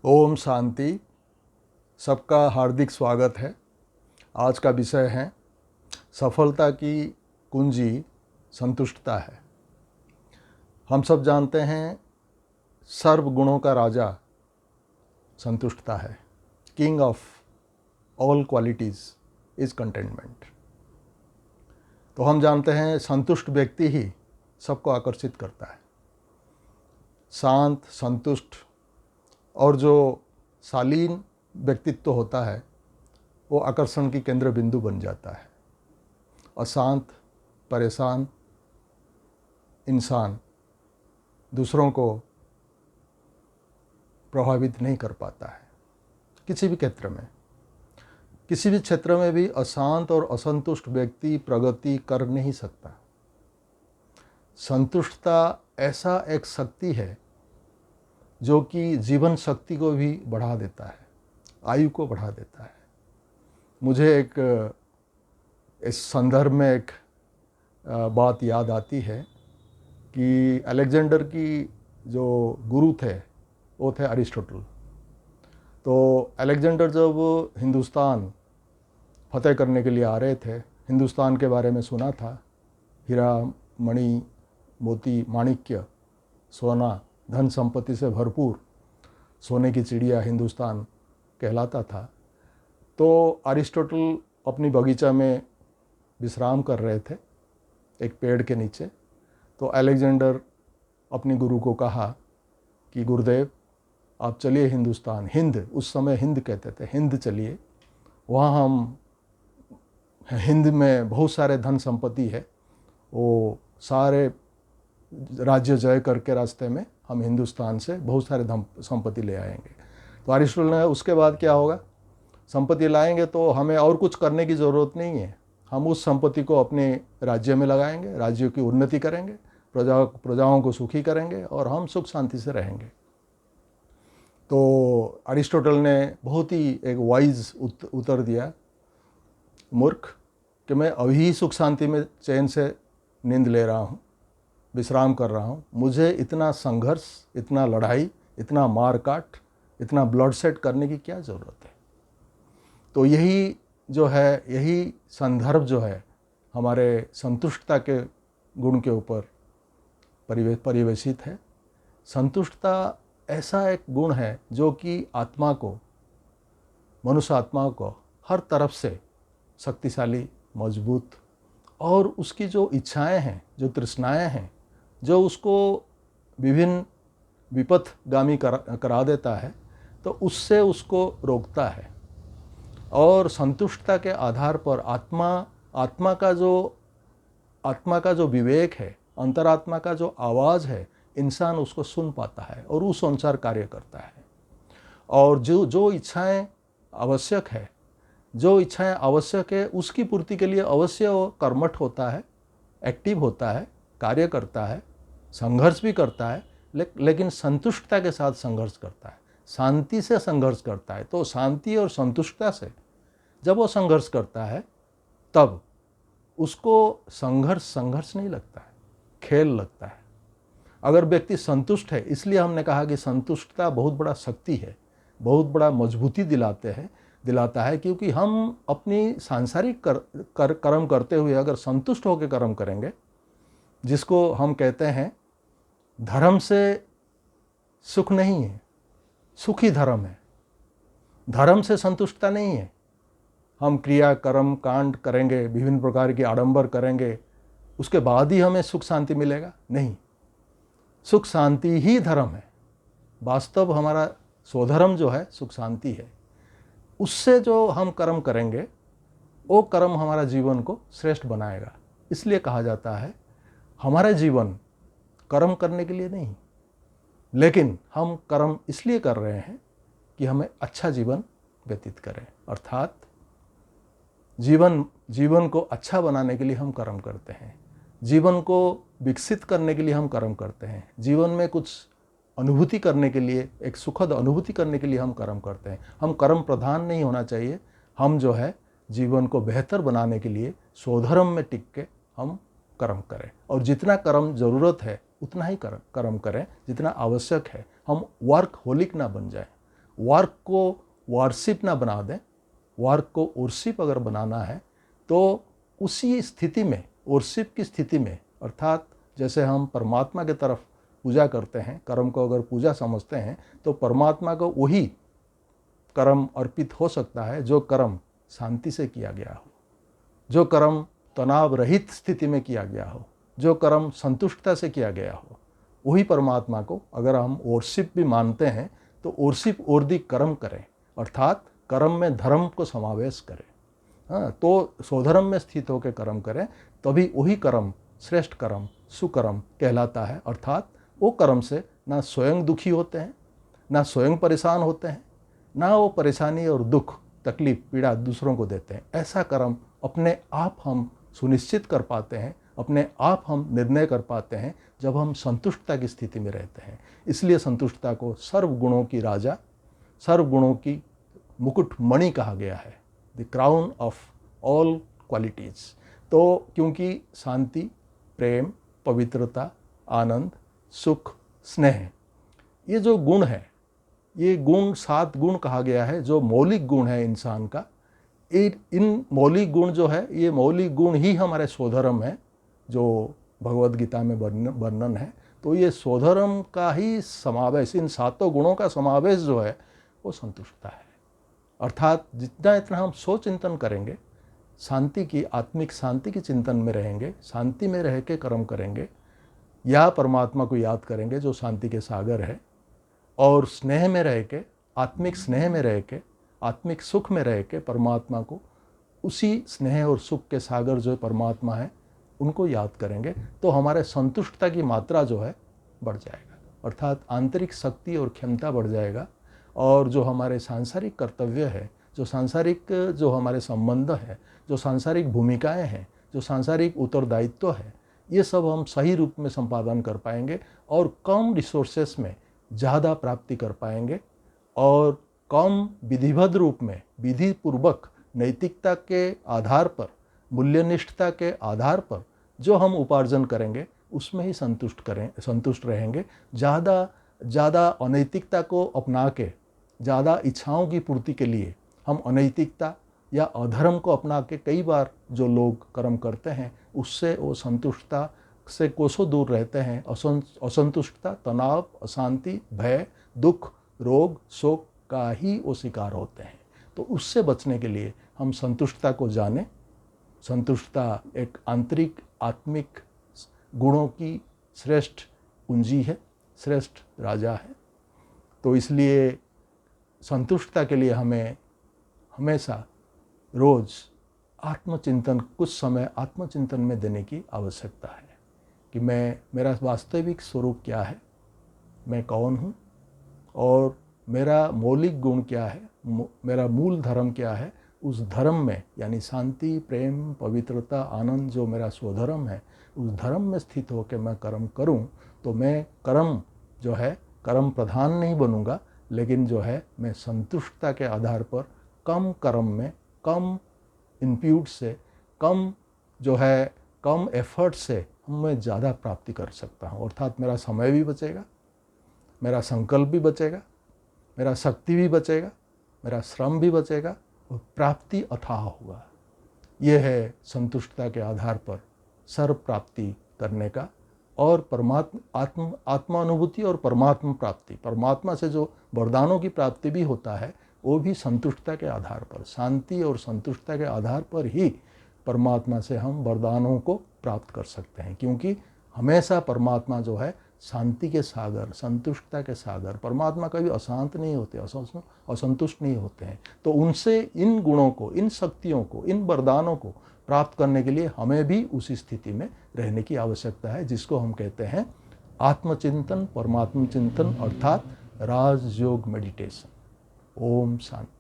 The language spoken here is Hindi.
ओम शांति। सबका हार्दिक स्वागत है। आज का विषय है सफलता की कुंजी संतुष्टता है। हम सब जानते हैं सर्व गुणों का राजा संतुष्टता है। King of all qualities is contentment. तो हम जानते हैं संतुष्ट व्यक्ति ही सबको आकर्षित करता है। शांत, संतुष्ट और जो शालीन व्यक्तित्व होता है वो आकर्षण की केंद्र बिंदु बन जाता है। अशांत, परेशान इंसान दूसरों को प्रभावित नहीं कर पाता है। किसी भी क्षेत्र में, किसी भी क्षेत्र में भी अशांत और असंतुष्ट व्यक्ति प्रगति कर नहीं सकता। संतुष्टता ऐसा एक शक्ति है जो कि जीवन शक्ति को भी बढ़ा देता है, आयु को बढ़ा देता है। मुझे इस संदर्भ में एक बात याद आती है कि अलेक्जेंडर की जो गुरु थे वो थे अरिस्टोटल। तो अलेक्जेंडर जब हिंदुस्तान फतेह करने के लिए आ रहे थे, हिंदुस्तान के बारे में सुना था, हीरा, मणि, मोती, माणिक्य, सोना, धन संपत्ति से भरपूर सोने की चिड़िया हिंदुस्तान कहलाता था। तो अरिस्टोटल अपनी बगीचा में विश्राम कर रहे थे एक पेड़ के नीचे। तो अलेक्जेंडर अपने गुरु को कहा कि गुरुदेव आप चलिए हिंदुस्तान, हिंद, उस समय हिंद कहते थे, हिंद चलिए। वहाँ हम हिंद में बहुत सारे धन संपत्ति है, वो सारे राज्य जय करके रास्ते में हम हिंदुस्तान से बहुत सारे धन संपत्ति ले आएंगे। तो अरिस्टोटल ने उसके बाद क्या होगा, संपत्ति लाएंगे तो हमें और कुछ करने की ज़रूरत नहीं है, हम उस संपत्ति को अपने राज्य में लगाएंगे, राज्यों की उन्नति करेंगे, प्रजाओं को सुखी करेंगे और हम सुख शांति से रहेंगे। तो अरिस्टोटल ने बहुत ही एक वाइज उत्तर दिया, मूर्ख, कि मैं अभी सुख शांति में चैन से नींद ले रहा हूँ, विश्राम कर रहा हूँ, मुझे इतना संघर्ष, इतना लड़ाई, इतना मार काट, इतना ब्लड सेट करने की क्या ज़रूरत है। तो यही जो है, यही संदर्भ जो है हमारे संतुष्टता के गुण के ऊपर परिवेशित है। संतुष्टता ऐसा एक गुण है जो कि आत्मा को, मनुष्य आत्मा को हर तरफ से शक्तिशाली, मजबूत, और उसकी जो इच्छाएं हैं, जो तृष्णाएं हैं, जो उसको विभिन्न विपथगामी करा देता है, तो उससे उसको रोकता है। और संतुष्टता के आधार पर आत्मा का जो विवेक है, अंतरात्मा का जो आवाज़ है, इंसान उसको सुन पाता है और उस अनुसार कार्य करता है। और जो इच्छाएं आवश्यक है, उसकी पूर्ति के लिए अवश्य वो कर्मठ होता है, एक्टिव होता है, कार्य करता है, संघर्ष भी करता है, लेकिन संतुष्टता के साथ संघर्ष करता है, शांति से संघर्ष करता है। तो शांति और संतुष्टता से जब वो संघर्ष करता है तब उसको संघर्ष नहीं लगता है, खेल लगता है। अगर व्यक्ति संतुष्ट है, इसलिए हमने कहा कि संतुष्टता बहुत बड़ा शक्ति है, बहुत बड़ा मजबूती दिलाता है, क्योंकि हम अपनी सांसारिक कर्म करते हुए अगर संतुष्ट होकर कर्म करेंगे, जिसको हम कहते हैं धर्म से सुख नहीं है, सुख ही धर्म है, धर्म से संतुष्टता नहीं है। हम क्रिया, कर्म, कांड करेंगे, विभिन्न प्रकार के आडंबर करेंगे, उसके बाद ही हमें सुख शांति मिलेगा? नहीं, सुख शांति ही धर्म है। वास्तव हमारा स्वधर्म जो है सुख शांति है। उससे जो हम कर्म करेंगे वो कर्म हमारा जीवन को श्रेष्ठ बनाएगा। इसलिए कहा जाता है हमारा जीवन कर्म करने के लिए नहीं, लेकिन हम कर्म इसलिए कर रहे हैं कि हमें अच्छा जीवन व्यतीत करें। अर्थात जीवन को अच्छा बनाने के लिए हम कर्म करते हैं, जीवन को विकसित करने के लिए हम कर्म करते हैं, जीवन में कुछ अनुभूति करने के लिए, एक सुखद अनुभूति करने के लिए हम कर्म करते हैं। हम कर्म प्रधान नहीं होना चाहिए, हम जो है जीवन को बेहतर बनाने के लिए स्वधर्म में टिक के हम कर्म करें, और जितना कर्म ज़रूरत है उतना ही कर्म करें, जितना आवश्यक है। हम वर्क होलिक ना बन जाए। वर्क को वर्शिप ना बना दें, वर्क को वर्शिप अगर बनाना है तो उसी स्थिति में, वर्शिप की स्थिति में, अर्थात जैसे हम परमात्मा की तरफ पूजा करते हैं, कर्म को अगर पूजा समझते हैं तो परमात्मा को वही कर्म अर्पित हो सकता है जो कर्म शांति से किया गया हो, जो कर्म तनाव रहित स्थिति में किया गया हो, जो कर्म संतुष्टता से किया गया हो। वही परमात्मा को अगर हम वर्शिप भी मानते हैं तो वर्शिप वर्दी कर्म करें, अर्थात कर्म में धर्म को समावेश करें। हाँ, तो स्वधर्म में स्थित होकर कर्म करें, तभी वही कर्म श्रेष्ठ कर्म, सुकर्म कहलाता है। अर्थात वो कर्म से ना स्वयं दुखी होते हैं, ना स्वयं परेशान होते हैं, ना वो परेशानी और दुख, तकलीफ, पीड़ा दूसरों को देते हैं। ऐसा कर्म अपने आप हम सुनिश्चित कर पाते हैं, अपने आप हम निर्णय कर पाते हैं जब हम संतुष्टता की स्थिति में रहते हैं। इसलिए संतुष्टता को सर्वगुणों की राजा, सर्वगुणों की मुकुटमणि कहा गया है, the crown of all qualities. तो क्योंकि शांति, प्रेम, पवित्रता, आनंद, सुख, स्नेह, ये जो गुण है, ये गुण 7 गुण कहा गया है जो मौलिक गुण है इंसान का। इन मौलिक गुण जो है, ये मौलिक गुण ही हमारे स्वधर्म है जो भगवद गीता में वर्णन है। तो ये स्वधर्म का ही समावेश, इन 7 गुणों का समावेश जो है वो संतुष्टता है। अर्थात जितना इतना हम सोच चिंतन करेंगे, शांति की, आत्मिक शांति की चिंतन में रहेंगे, शांति में रह के कर्म करेंगे या परमात्मा को याद करेंगे जो शांति के सागर है, और स्नेह में रह के, आत्मिक स्नेह में रह के, आत्मिक सुख में रह के परमात्मा को, उसी स्नेह और सुख के सागर जो परमात्मा है उनको याद करेंगे, तो हमारे संतुष्टता की मात्रा जो है बढ़ जाएगा। अर्थात आंतरिक शक्ति और क्षमता बढ़ जाएगा, और जो हमारे सांसारिक कर्तव्य है, जो सांसारिक जो हमारे संबंध है, जो सांसारिक भूमिकाएं हैं, जो सांसारिक उत्तरदायित्व है, ये सब हम सही रूप में संपादन कर पाएंगे और कम रिसोर्सेस में ज़्यादा प्राप्ति कर पाएंगे, और कम विधिवत रूप में, विधि पूर्वक, नैतिकता के आधार पर, मूल्यनिष्ठता के आधार पर जो हम उपार्जन करेंगे उसमें ही संतुष्ट रहेंगे। ज़्यादा अनैतिकता को अपना के, ज़्यादा इच्छाओं की पूर्ति के लिए हम अनैतिकता या अधर्म को अपना के कई बार जो लोग कर्म करते हैं, उससे वो संतुष्टता से कोसों दूर रहते हैं। असंतुष्टता, तनाव, अशांति, भय, दुख, रोग, शोक का ही वो शिकार होते हैं। तो उससे बचने के लिए हम संतुष्टता को जानें। संतुष्टता एक आंतरिक आत्मिक गुणों की श्रेष्ठ पूंजी है, श्रेष्ठ राजा है। तो इसलिए संतुष्टता के लिए हमें हमेशा रोज़ आत्मचिंतन, कुछ समय आत्मचिंतन में देने की आवश्यकता है कि मेरा वास्तविक स्वरूप क्या है, मैं कौन हूँ, और मेरा मौलिक गुण क्या है, मेरा मूल धर्म क्या है। उस धर्म में, यानी शांति, प्रेम, पवित्रता, आनंद जो मेरा स्वधर्म है, उस धर्म में स्थित होकर मैं कर्म करूं, तो मैं कर्म जो है, कर्म प्रधान नहीं बनूंगा, लेकिन जो है मैं संतुष्टता के आधार पर कम कर्म में, कम इनपुट से, कम जो है, कम एफर्ट से मैं ज़्यादा प्राप्ति कर सकता हूँ। अर्थात मेरा समय भी बचेगा, मेरा संकल्प भी बचेगा, मेरा शक्ति भी बचेगा, मेरा श्रम भी बचेगा, और प्राप्ति अथाह होगा। ये है संतुष्टता के आधार पर सर्व प्राप्ति करने का, और आत्मा अनुभूति और परमात्मा प्राप्ति, परमात्मा से जो वरदानों की प्राप्ति भी होता है, वो भी संतुष्टता के आधार पर, शांति और संतुष्टता के आधार पर ही परमात्मा से हम वरदानों को प्राप्त कर सकते हैं। क्योंकि हमेशा परमात्मा जो है शांति के सागर, संतुष्टता के सागर, परमात्मा कभी अशांत नहीं होते, असंतुष्ट नहीं होते हैं। तो उनसे इन गुणों को, इन शक्तियों को, इन वरदानों को प्राप्त करने के लिए हमें भी उसी स्थिति में रहने की आवश्यकता है, जिसको हम कहते हैं आत्मचिंतन, परमात्म चिंतन, अर्थात राजयोग मेडिटेशन। ओम शांति।